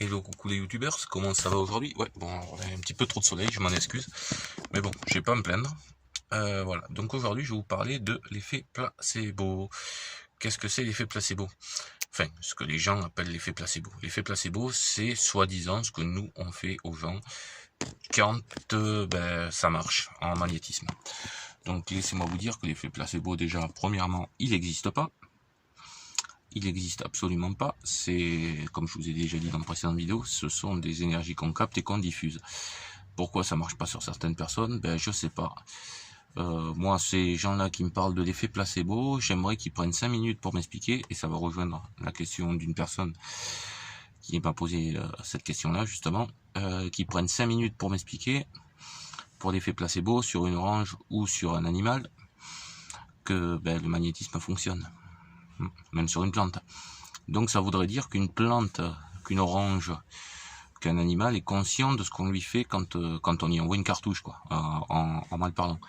Hello, coucou les youtubeurs, comment ça va aujourd'hui? Ouais, bon, on a un petit peu trop de soleil, je m'en excuse, mais bon, je vais pas à me plaindre. Voilà, donc aujourd'hui je vais vous parler de l'effet placebo. Qu'est-ce que c'est l'effet placebo? Enfin, ce que les gens appellent l'effet placebo. L'effet placebo, c'est soi-disant ce que nous on fait aux gens quand ça marche en magnétisme. Donc laissez-moi vous dire que l'effet placebo, déjà, premièrement, il n'existe pas. Il n'existe absolument pas, c'est, comme je vous ai déjà dit dans de précédentes vidéos, ce sont des énergies qu'on capte et qu'on diffuse. Pourquoi ça marche pas sur certaines personnes? Ben je sais pas. Moi, ces gens-là qui me parlent de l'effet placebo, j'aimerais qu'ils prennent 5 minutes pour m'expliquer, et ça va rejoindre la question d'une personne qui m'a posé cette question-là, justement, qu'ils prennent 5 minutes pour m'expliquer, pour l'effet placebo, sur une orange ou sur un animal, que le magnétisme fonctionne, même sur une plante. Donc ça voudrait dire qu'une plante, qu'une orange, qu'un animal est conscient de ce qu'on lui fait quand on y envoie une cartouche, quoi, en mal parlant.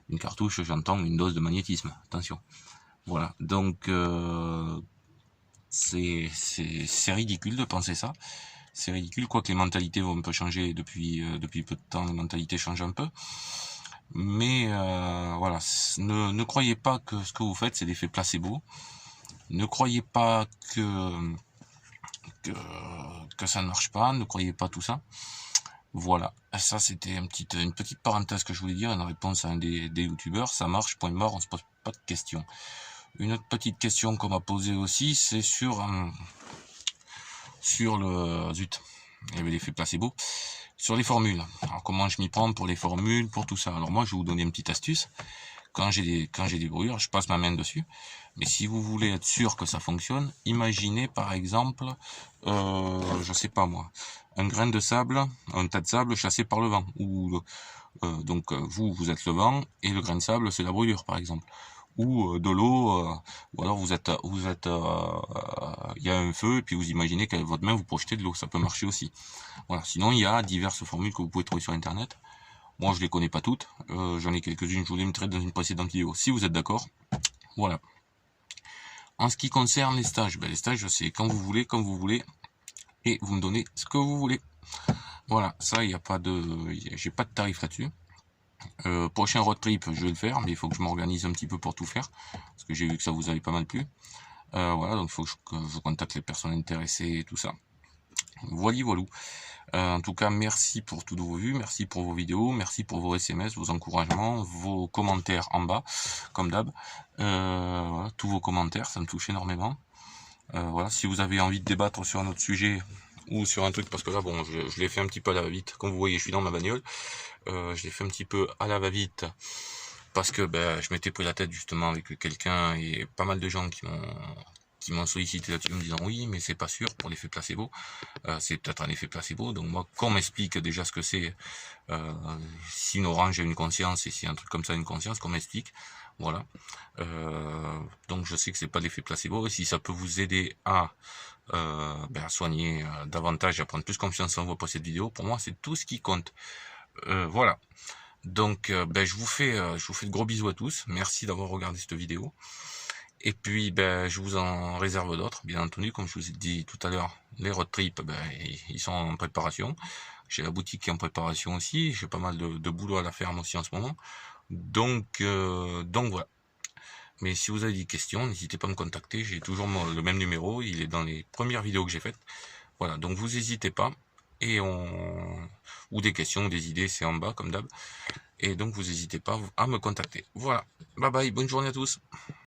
Une cartouche, j'entends une dose de magnétisme, attention. Voilà, donc c'est ridicule de penser ça. C'est ridicule, quoique les mentalités vont un peu changer depuis peu de temps, les mentalités changent un peu. Mais voilà, ne croyez pas que ce que vous faites c'est l'effet placebo. Ne croyez pas que ça ne marche pas, ne croyez pas tout ça. Voilà, ça c'était une petite parenthèse que je voulais dire, une réponse à un des youtubeurs, ça marche, point barre, on se pose pas de questions. Une autre petite question qu'on m'a posée aussi, c'est sur le zut, il y avait l'effet placebo, sur les formules. Alors comment je m'y prends pour les formules, pour tout ça. Alors moi je vais vous donner une petite astuce. Quand j'ai des brûlures, je passe ma main dessus. Mais si vous voulez être sûr que ça fonctionne, imaginez par exemple, je sais pas moi, un grain de sable, un tas de sable chassé par le vent. Ou donc vous êtes le vent et le grain de sable c'est la brûlure par exemple. Ou de l'eau, ou alors il y a un feu et puis vous imaginez qu'avec votre main vous projetez de l'eau, ça peut marcher aussi. Voilà. Sinon il y a diverses formules que vous pouvez trouver sur internet. Moi, je les connais pas toutes. J'en ai quelques-unes, je vous les mettrai dans une précédente vidéo, si vous êtes d'accord. Voilà. En ce qui concerne les stages, les stages, c'est quand vous voulez, comme vous voulez, et vous me donnez ce que vous voulez. Voilà, ça, il n'y a pas de, j'ai pas de tarif là-dessus. Prochain road trip, je vais le faire, mais il faut que je m'organise un petit peu pour tout faire, parce que j'ai vu que ça vous avait pas mal plu. Voilà, donc il faut que je contacte les personnes intéressées et tout ça. Voilà, voilà. En tout cas, merci pour toutes vos vues, merci pour vos vidéos, merci pour vos SMS, vos encouragements, vos commentaires en bas, comme d'hab. Voilà, tous vos commentaires, ça me touche énormément. Voilà, si vous avez envie de débattre sur un autre sujet ou sur un truc, parce que là, bon, je l'ai fait un petit peu à la va-vite. Comme vous voyez, je suis dans ma bagnole. Je l'ai fait un petit peu à la va-vite parce que je m'étais pris la tête justement avec quelqu'un et pas mal de gens qui m'ont sollicité là-dessus en me disant oui mais c'est pas sûr pour l'effet placebo, c'est peut-être un effet placebo, donc moi qu'on m'explique déjà ce que c'est, si une orange a une conscience et si un truc comme ça a une conscience, qu'on m'explique, voilà. Donc je sais que c'est pas l'effet placebo, et si ça peut vous aider à soigner davantage, à prendre plus confiance en vous après cette vidéo, pour moi c'est tout ce qui compte. Voilà. Donc je vous fais de gros bisous à tous, merci d'avoir regardé cette vidéo. Et puis, je vous en réserve d'autres, bien entendu, comme je vous ai dit tout à l'heure, les road trips, ils sont en préparation. J'ai la boutique qui est en préparation aussi, j'ai pas mal de boulot à la ferme aussi en ce moment. Donc voilà. Mais si vous avez des questions, n'hésitez pas à me contacter, j'ai toujours le même numéro, il est dans les premières vidéos que j'ai faites. Voilà, donc vous n'hésitez pas, ou des questions, ou des idées, c'est en bas, comme d'hab. Et donc vous n'hésitez pas à me contacter. Voilà, bye bye, bonne journée à tous.